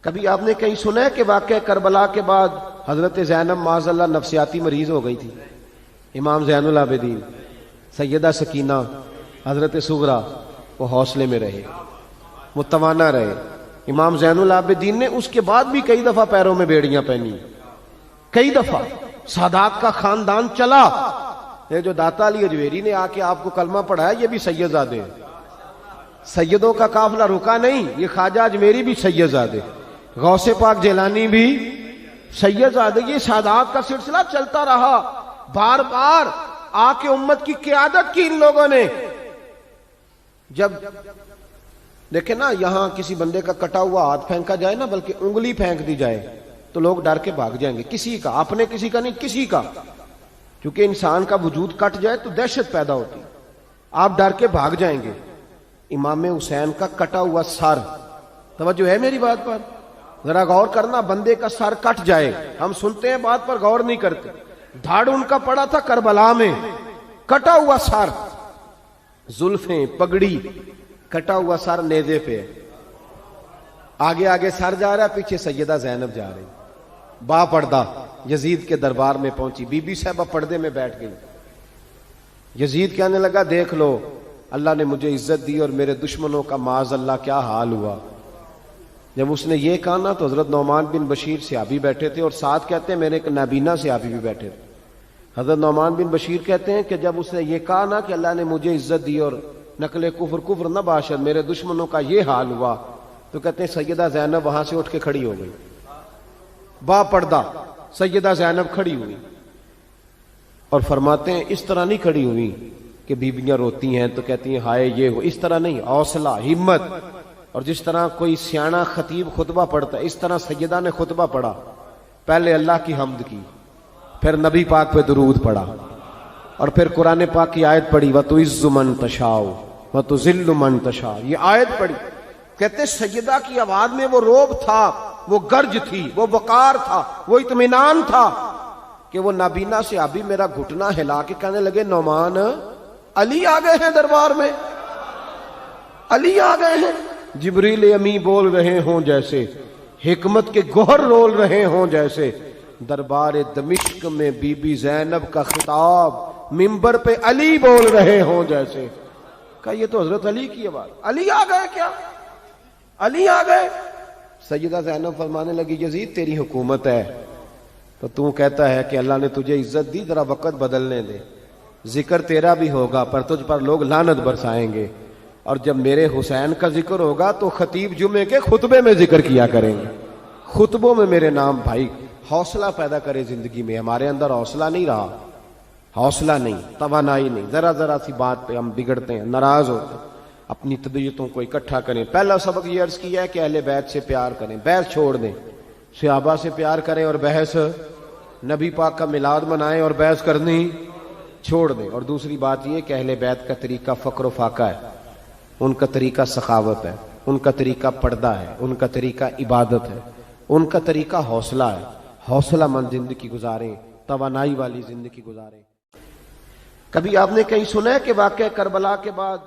کبھی آپ نے کہیں سنا ہے کہ واقعہ کربلا کے بعد حضرت زینب معاذ اللہ نفسیاتی مریض ہو گئی تھی؟ امام زین العابدین، سیدہ سکینہ، حضرت صغرا وہ حوصلے میں رہے، متوانا رہے۔ امام زین العابدین نے اس کے بعد بھی کئی دفعہ پیروں میں بیڑیاں پہنی، کئی دفعہ سادات کا خاندان چلا۔ یہ جو داتا علی اجویری نے آ کے آپ کو کلمہ پڑھایا یہ بھی سید زادے ہیں، سیدوں کا قافلہ رکا نہیں، یہ خواجہ اجمیری بھی سید زادے، غوث پاک جیلانی بھی سید زادے، یہ سادات کا سلسلہ چلتا رہا۔ بار بار آ کے امت کی قیادت کی ان لوگوں نے۔ جب دیکھیں نا یہاں کسی بندے کا کٹا ہوا ہاتھ پھینکا جائے نا، بلکہ انگلی پھینک دی جائے تو لوگ ڈر کے بھاگ جائیں گے، کسی کا، اپنے کسی کا نہیں، کسی کا، کیونکہ انسان کا وجود کٹ جائے تو دہشت پیدا ہوتی، آپ ڈر کے بھاگ جائیں گے۔ امام حسین کا کٹا ہوا سر، توجہ ہے میری بات پر؟ ذرا غور کرنا، بندے کا سر کٹ جائے، ہم سنتے ہیں بات پر غور نہیں کرتے۔ دھاڑ ان کا پڑا تھا کربلا میں، کٹا ہوا سر، زلفیں، پگڑی، کٹا ہوا سر نیزے پہ، آگے آگے سر جا رہا ہے، پیچھے سیدہ زینب جا رہی، با پردہ یزید کے دربار میں پہنچی، بی بی صاحبہ پردے میں بیٹھ گئی۔ یزید کہنے لگا دیکھ لو اللہ نے مجھے عزت دی اور میرے دشمنوں کا معاذ اللہ کیا حال ہوا۔ جب اس نے یہ کہا نا تو حضرت نعمان بن بشیر صحابی بیٹھے تھے، اور ساتھ کہتے ہیں میرے ایک نابینا صحابی بھی بیٹھے تھے۔ حضرت نعمان بن بشیر کہتے ہیں کہ جب اس نے یہ کہا نا کہ اللہ نے مجھے عزت دی اور نقل کفر کفر نہ باشد، میرے دشمنوں کا یہ حال ہوا، تو کہتے ہیں سیدہ زینب وہاں سے اٹھ کے کھڑی ہو گئی، با پردہ سیدہ زینب کھڑی ہوئی، اور فرماتے ہیں اس طرح نہیں کھڑی ہوئی کہ بیویاں روتی ہیں تو کہتی ہیں ہائے یہ ہو، اس طرح نہیں، حوصلہ، ہمت، اور جس طرح کوئی سیاںا خطیب خطبہ پڑھتا ہے اس طرح سیدہ نے خطبہ پڑھا، پہلے اللہ کی حمد کی، پھر نبی پاک پہ درود پڑھا، اور پھر قرآن پاک کی آیت پڑھی وَتُعِزُّ مَن تَشَاءُ وَتُذِلُّ مَن تَشَاءُ، یہ آیت پڑھی۔ کہتے سیدہ کی آواز میں وہ روب تھا، وہ گرج تھی، وہ وقار تھا، وہ اطمینان تھا کہ وہ نابینا صحابی میرا گھٹنا ہلا کے کہنے لگے نعمان علی آ گئے ہیں دربار میں، علی آ گئے ہیں، جبریل امی بول رہے ہوں جیسے، حکمت کے گوہر رول رہے ہوں جیسے، دربار دمشق میں بی بی زینب کا خطاب منبر پہ علی بول رہے ہوں جیسے۔ کہا یہ تو حضرت علی کی آواز، علی آ گئے کیا، علی آ گئے؟ سیدہ زینب فرمانے لگی یزید تیری حکومت ہے تو کہتا ہے کہ اللہ نے تجھے عزت دی، ذرا وقت بدلنے دے، ذکر تیرا بھی ہوگا پر تجھ پر لوگ لعنت برسائیں گے، اور جب میرے حسین کا ذکر ہوگا تو خطیب جمعے کے خطبے میں ذکر کیا کریں گے، خطبوں میں میرے نام۔ بھائی حوصلہ پیدا کرے زندگی میں، ہمارے اندر حوصلہ نہیں رہا، حوصلہ نہیں، توانائی نہیں، ذرا سی بات پہ ہم بگڑتے ہیں، ناراض ہوتے ہیں، اپنی طبیعتوں کو اکٹھا کریں۔ پہلا سبق یہ عرض کیا ہے کہ اہل بیت سے پیار کریں، بحث چھوڑ دیں، صحابہ سے پیار کریں اور بحث، نبی پاک کا میلاد منائیں اور بحث کرنی چھوڑ دیں۔ اور دوسری بات یہ کہ اہل بیت کا طریقہ فقر و فاقہ ہے، ان کا طریقہ سخاوت ہے، ان کا طریقہ پردہ ہے، ان کا طریقہ عبادت ہے، ان کا طریقہ حوصلہ ہے۔ حوصلہ مند زندگی گزاریں، توانائی والی زندگی گزاریں۔ کبھی آپ نے کہیں سنا ہے کہ واقعہ کربلا کے بعد